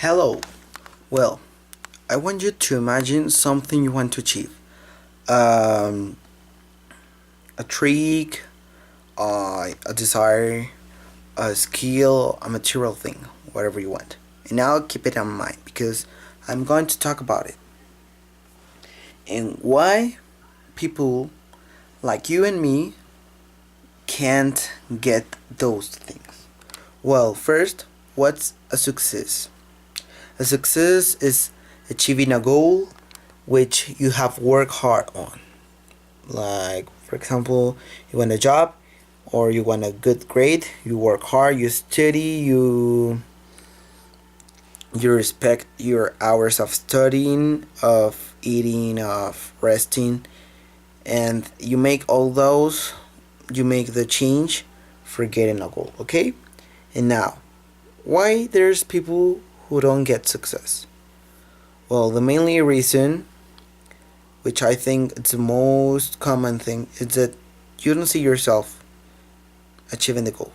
Hello. Well, I want you to imagine something you want to achieve. Um, a trick, a desire, a skill, a material thing, whatever you want. And now keep it in mind because I'm going to talk about it. And why people like you and me can't get those things. Well, first, what's a success? A success is achieving a goal which you have worked hard on. Like, for example, you want a job or you want a good grade, you work hard, you study, you respect your hours of studying, of eating, of resting, and you make all those, you make the change for getting a goal, okay? And now, why there's people who don't get success? Well, the mainly reason, which I think it's the most common thing, is that you don't see yourself achieving the goal.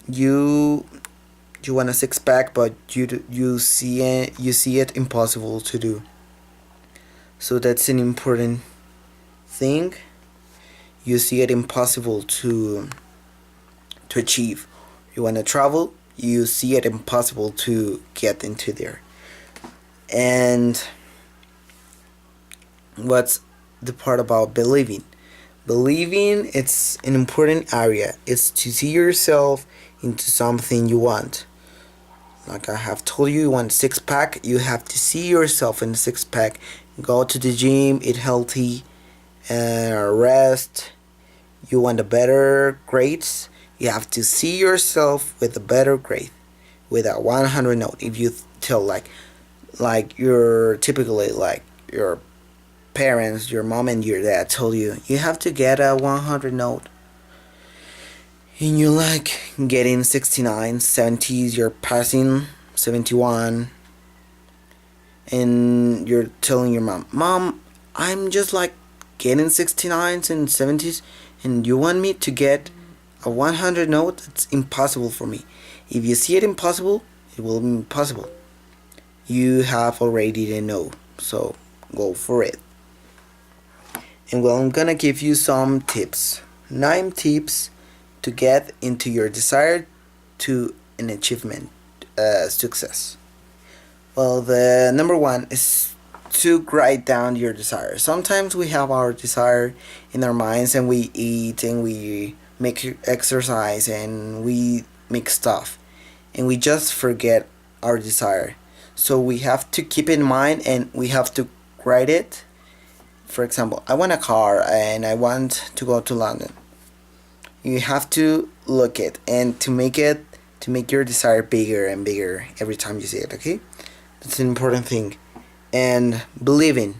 You you want a six pack, but you see it impossible to do. So that's an important thing. You see it impossible to achieve. You want to travel, you see it impossible to get into there. And what's the part about believing? Believing, it's an important area. It's to see yourself into something you want. Like I have told you, you want a six pack, you have to see yourself in a six pack. Go to the gym, eat healthy, rest. You want a better grades, you have to see yourself with a better grade, with a 100 note. If you tell like you're typically like your parents, your mom and your dad told you you have to get a 100 note, and you like getting 69, 70s, you're passing 71, and you're telling your mom, I'm just like getting 69s and 70s, and you want me to get a 100 note? It's impossible for me. If you see it impossible, it will be impossible. You have already the know, so go for it. And well, I'm gonna give you some tips. 9 tips to get into your desire to an achievement, success. Well, the number one is to write down your desire. Sometimes we have our desire in our minds and we eat and we make exercise and we make stuff and we just forget our desire. So we have to keep in mind and we have to write it. For example, I want a car and I want to go to London. You have to look it and to make your desire bigger and bigger every time you see it, okay? That's an important thing. And believing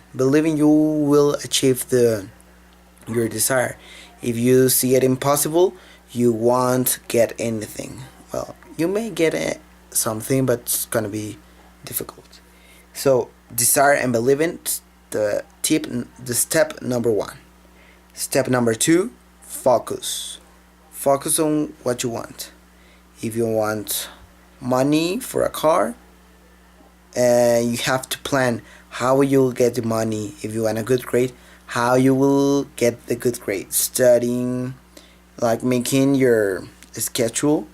you will achieve your desire. If you see it impossible, you won't get anything. Well, you may get something, but it's gonna be difficult. So desire and believing, the step number 1. Step number 2, focus. Focus on what you want. If you want money for a car, you have to plan how you will get the money. If you want a good grade, how you will get the good grade. Studying, like making your schedule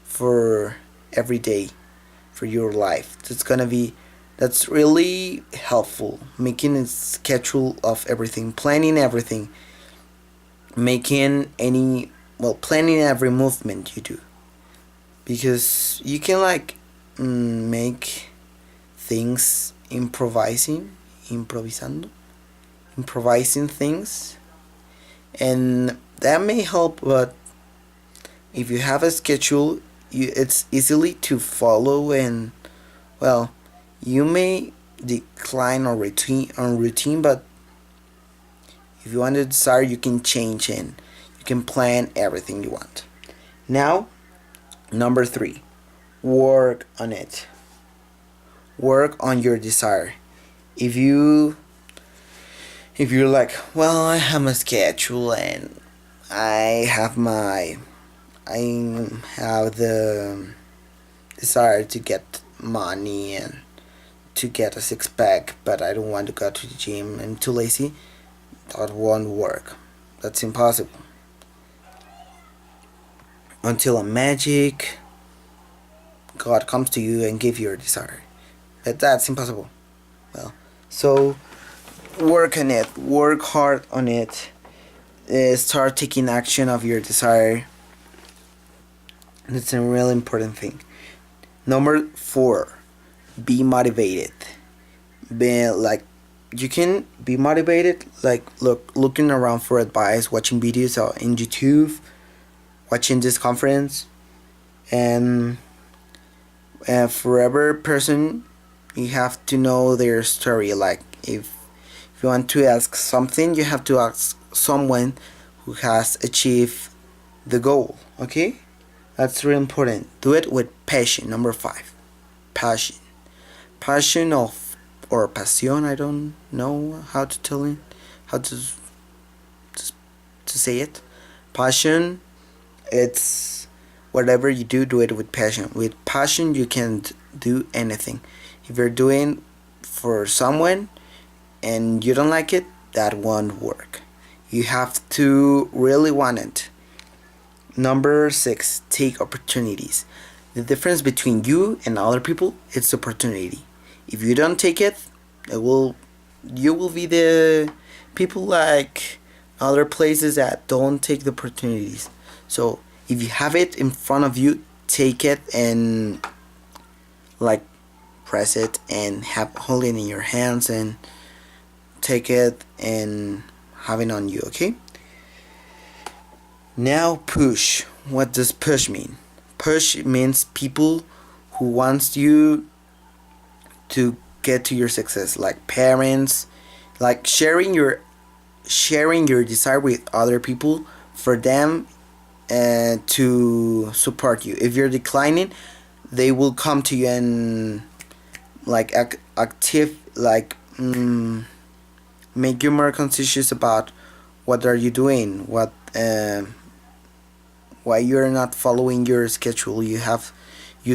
for every day for your life. That's really helpful. Making a schedule of everything, planning everything, planning every movement you do, because you can make things improvising things, and that may help. But if you have a schedule, it's easily to follow, and well, you may decline on routine, but if you want to desire, you can change and you can plan everything you want. Now, number 3, work on it. Work on your desire. If you're like, well, I have a schedule and I have the desire to get money and to get a six pack, but I don't want to go to the gym and too lazy, that won't work. That's impossible. Until a magic God comes to you and give you your desire. But that's impossible. Well, so work on it. Work hard on it. Start taking action of your desire. That's a really important thing. Number 4, be motivated. Be like, you can be motivated like looking around for advice, watching videos in YouTube, watching this conference, and for every person you have to know their story. Like if you want to ask something, you have to ask someone who has achieved the goal. Okay, that's really important. Do it with passion. Number 5, passion. Passion of, or pasión, I don't know how to tell it, how to say it. Passion, it's whatever you do, do it with passion. With passion you can do anything. If you're doing for someone and you don't like it, that won't work. You have to really want it. Number 6, take opportunities. The difference between you and other people, it's opportunity. If you don't take it, you will be the people like other places that don't take the opportunities. So if you have it in front of you, take it and like press it and hold it in your hands and take it and have it on you. Okay, now push. What does push mean? Push means people who wants you to get to your success, like parents, like sharing your desire with other people for them to support you. If you're declining, they will come to you and like active, like make you more conscious about what are you doing, what why you're not following your schedule. You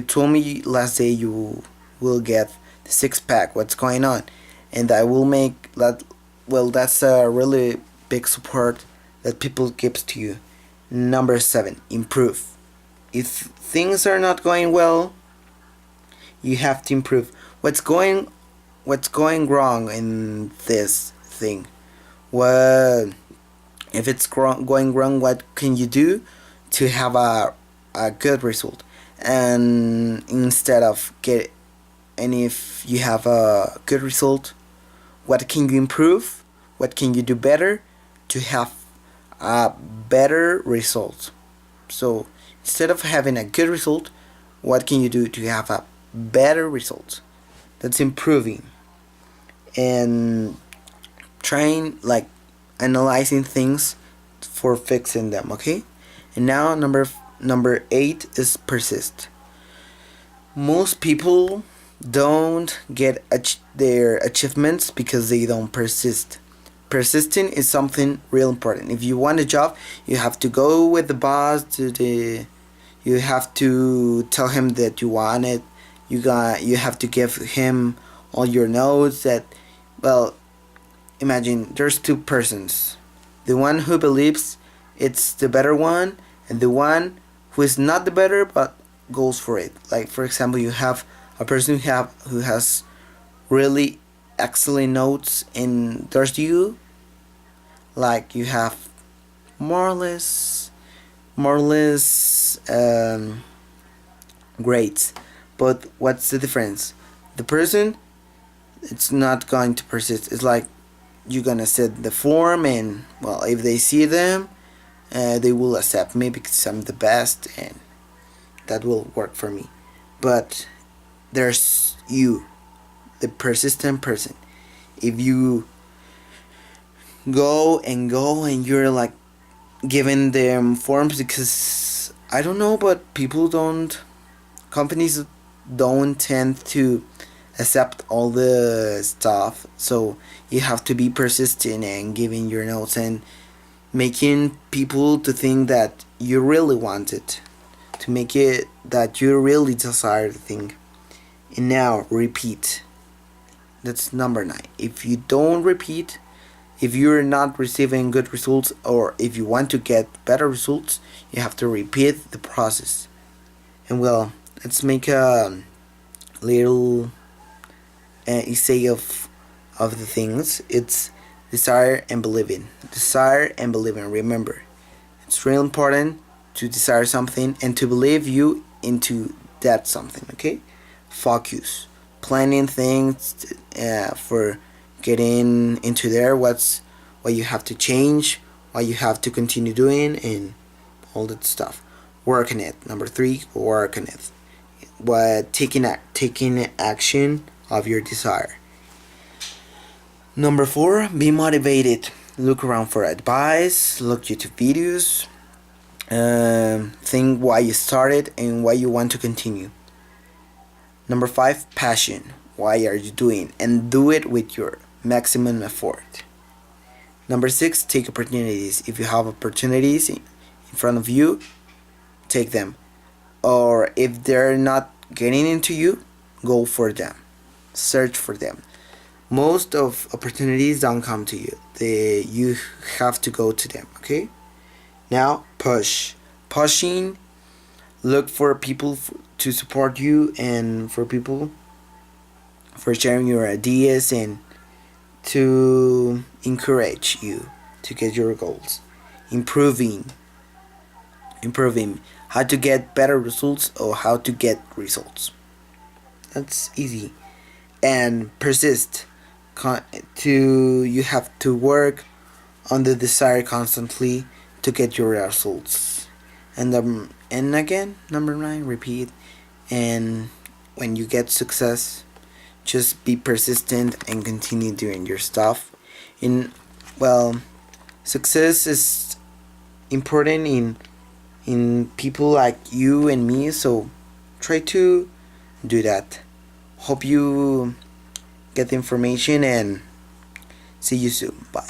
told me last day you will get the six pack. What's going on? And I will make that. Well, that's a really big support that people gives to you. Number 7, improve. If things are not going well, you have to improve. What's going wrong in this thing? Well, if it's going wrong, what can you do to have a good result? And instead of if you have a good result, what can you improve? What can you do better to have a better result? So instead of having a good result, what can you do to have a better result? That's improving and trying, like analyzing things for fixing them. Okay, and now number 8 is persist. Most people don't get their achievements because they don't persist. Persisting is something real important. If you want a job, you have to go with the boss you have to tell him that you want it. You have to give him all your notes. That, well, imagine there's 2 persons. The one who believes it's the better one, and the one who is not the better but goes for it. Like for example, you have a person who has really excellent notes, and there's you, like you have more or less grades. But what's the difference? The person, it's not going to persist. It's like you're gonna set the form, and well, if they see them, they will accept me because I'm the best, and that will work for me. But there's you, the persistent person. If you go and you're like giving them forms, because I don't know, but companies don't tend to accept all the stuff. So you have to be persistent and giving your notes and making people to think that you really want it, to make it that you really desire the thing. And now repeat. That's number 9. If you don't repeat, if you're not receiving good results, or if you want to get better results, you have to repeat the process. And well, let's make a little essay of the things. It's desire and believing. Desire and believing. Remember, it's real important to desire something and to believe you into that something. Okay, focus, planning things for getting into there. What you have to change, what you have to continue doing, and all that stuff. Work on it. Number 3, work on it. Taking action of your desire. Number 4, be motivated. Look around for advice, look YouTube videos, think why you started and why you want to continue. Number 5, passion. Why are you doing? And do it with your maximum effort. Number 6, take opportunities. If you have opportunities in front of you, take them. Or if they're not getting into you, go for them. Search for them. Most of opportunities don't come to you. You have to go to them, okay? Now, pushing. Look for people to support you, and for people for sharing your ideas and to encourage you to get your goals. Improving how to get better results or how to get results. That's easy. And persist. You have to work on the desire constantly to get your results. And again, number 9, repeat. And when you get success, just be persistent and continue doing your stuff. Success is important in people like you and me, so try to do that. Hope you get the information, and see you soon. Bye.